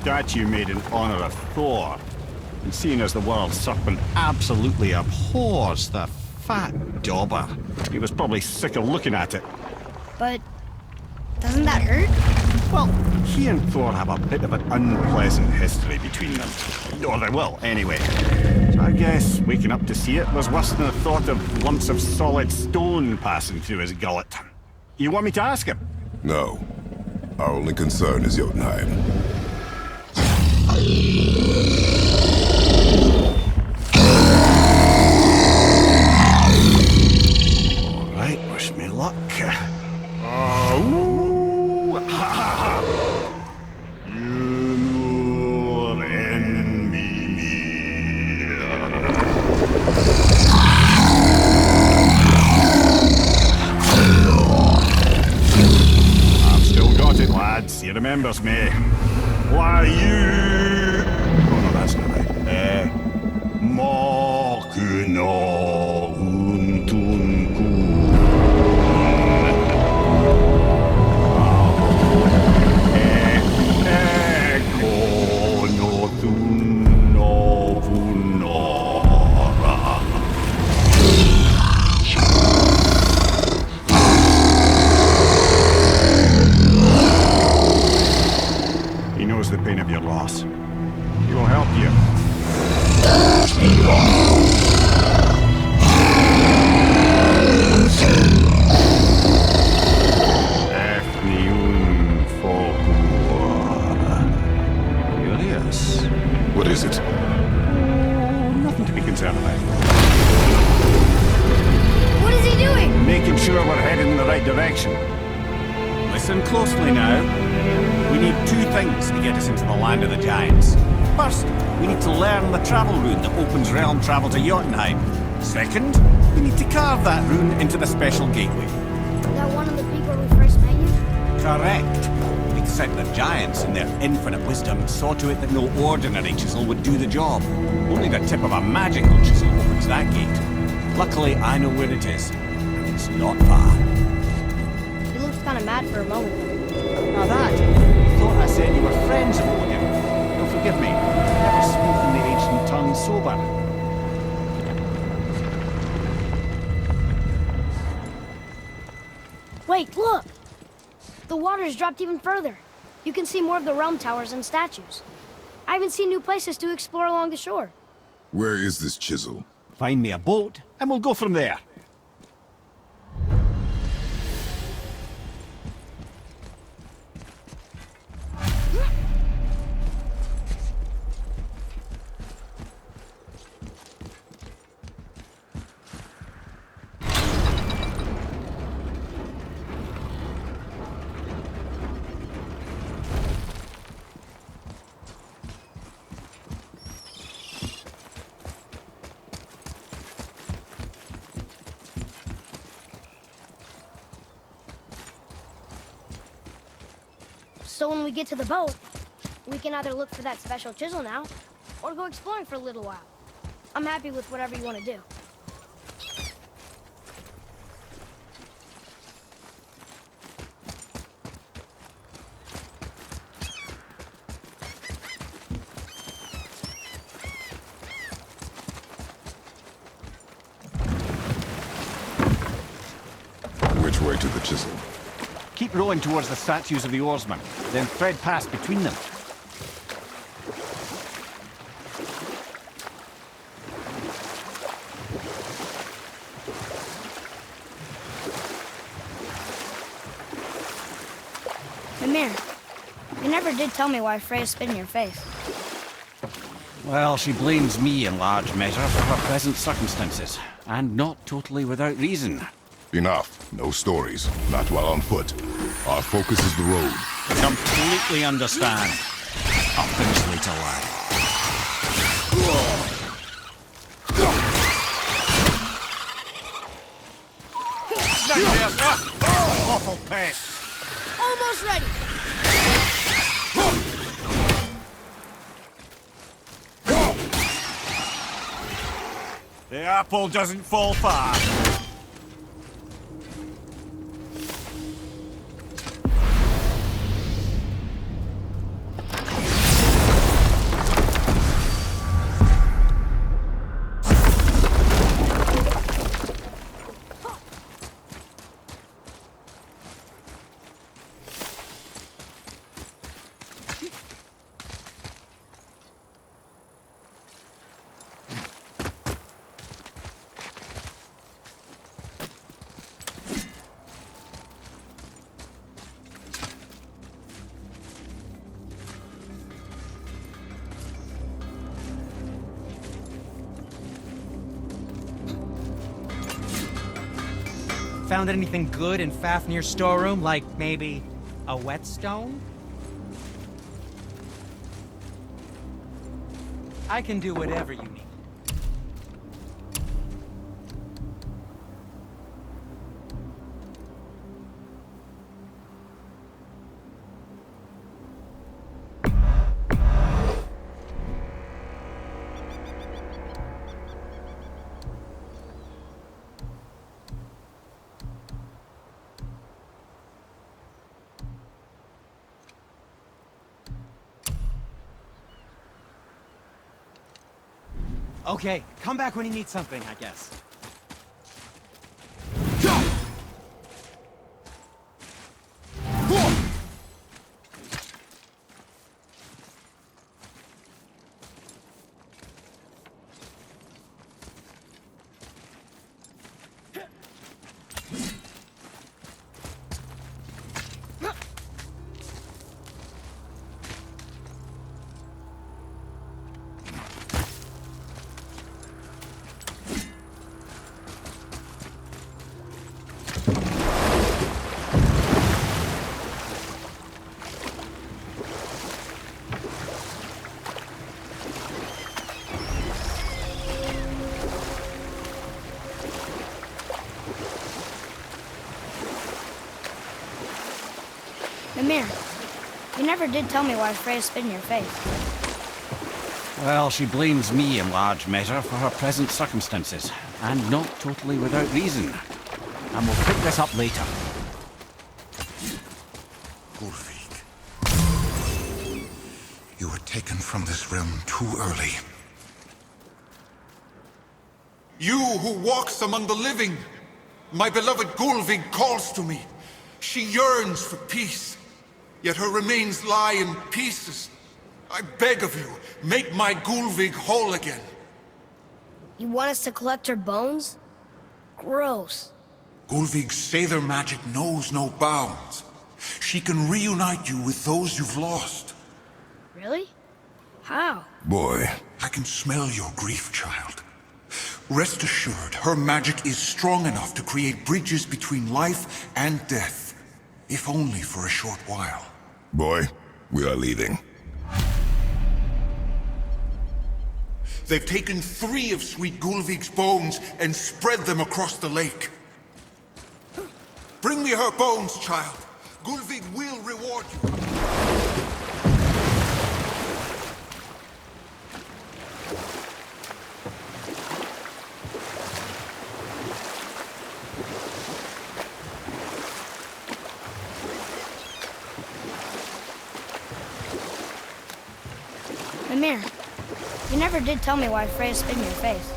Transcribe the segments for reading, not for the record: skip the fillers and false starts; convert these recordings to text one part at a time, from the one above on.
statue made in honor of Thor. And seeing as the world serpent absolutely abhors the fat dauber, he was probably sick of looking at it. But doesn't that hurt? Well, he and Thor have a bit of an unpleasant history between them. Or they will, anyway. So I guess waking up to see it was worse than the thought of lumps of solid stone passing through his gullet. You want me to ask him? No. Our only concern is Jotunheim. All right, wish me luck. Oh, ha ha ha! You and me. I've still got it, lads. He remembers me. Why you? Oh no, that's not right. Mokuno untunku. He knows the pain of your loss. He will help you. Curious. What is it? Nothing to be concerned about. What is he doing? Making sure we're heading in the right direction. Listen closely now. We need two things to get us into the land of the giants. First, we need to learn the travel rune that opens realm travel to Jotunheim. Second, we need to carve that rune into the special gateway. Is that one of the peak where we first met you? Correct. Except the giants, in their infinite wisdom, saw to it that no ordinary chisel would do the job. Only the tip of a magical chisel opens that gate. Luckily, I know where it is. It's not far. You looked kind of mad for a moment. Now that, thought I said you were friends of Odin. You'll forgive me. Never spoken the ancient tongue sober. Wait, look! The water's dropped even further. You can see more of the realm towers and statues. I even see new places to explore along the shore. Where is this chisel? Find me a boat, and we'll go from there. So when we get to the boat, we can either look for that special chisel now, or go exploring for a little while. I'm happy with whatever you want to do. Which way to the chisel? Keep rowing towards the statues of the oarsmen, then thread past between them. Mimir, you never did tell me why Freya spit in your face. Well, she blames me in large measure for her present circumstances, and not totally without reason. Enough. No stories. Not while on foot. Our focus is the road. Completely understand. I'll finish later, lad. Awful pest. Almost ready! The apple doesn't fall far. Found anything good in Fafnir's storeroom, like maybe a whetstone? I can do whatever you need. Okay, come back when you need something, I guess. Mimir, you never did tell me why Freya spit in your face. Well, she blames me in large measure for her present circumstances, and not totally without reason. And we'll pick this up later. Gulvik, you were taken from this realm too early. You who walks among the living, my beloved Gulvig calls to me. She yearns for peace, yet her remains lie in pieces. I beg of you, make my Gulvig whole again. You want us to collect her bones? Gross. Gulvig's Seither magic knows no bounds. She can reunite you with those you've lost. Really? How? Boy, I can smell your grief, child. Rest assured, her magic is strong enough to create bridges between life and death, if only for a short while. boy, we are leaving. They've taken 3 of Sweet Gulvig's bones and spread them across the lake. Bring me her bones, child. Gulvig will reward you. Mimir, you never did tell me why Freya spit in your face.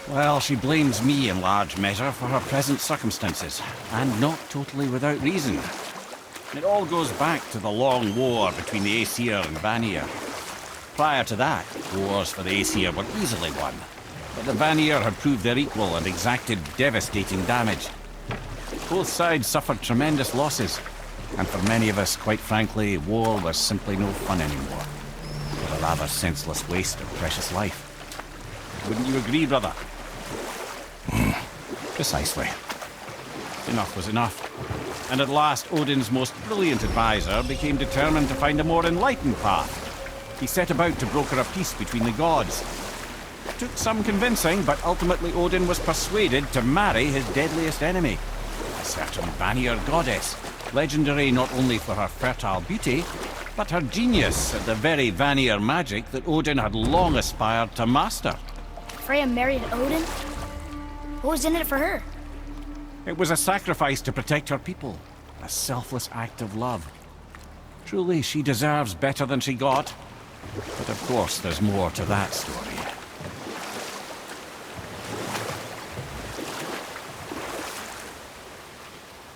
Well, she blames me in large measure for her present circumstances, and not totally without reason. It all goes back to the long war between the Aesir and Vanir. Prior to that, wars for the Aesir were easily won, but the Vanir had proved their equal and exacted devastating damage. Both sides suffered tremendous losses, and for many of us, quite frankly, war was simply no fun anymore. It was a rather senseless waste of precious life. Wouldn't you agree, brother? Precisely. Enough was enough. And at last, Odin's most brilliant advisor became determined to find a more enlightened path. He set about to broker a peace between the gods. It took some convincing, but ultimately Odin was persuaded to marry his deadliest enemy, a certain Vanir goddess, legendary not only for her fertile beauty, but her genius at the very Vanir magic that Odin had long aspired to master. Freya married Odin? What was in it for her? It was a sacrifice to protect her people, a selfless act of love. Truly, she deserves better than she got. But of course, there's more to that story.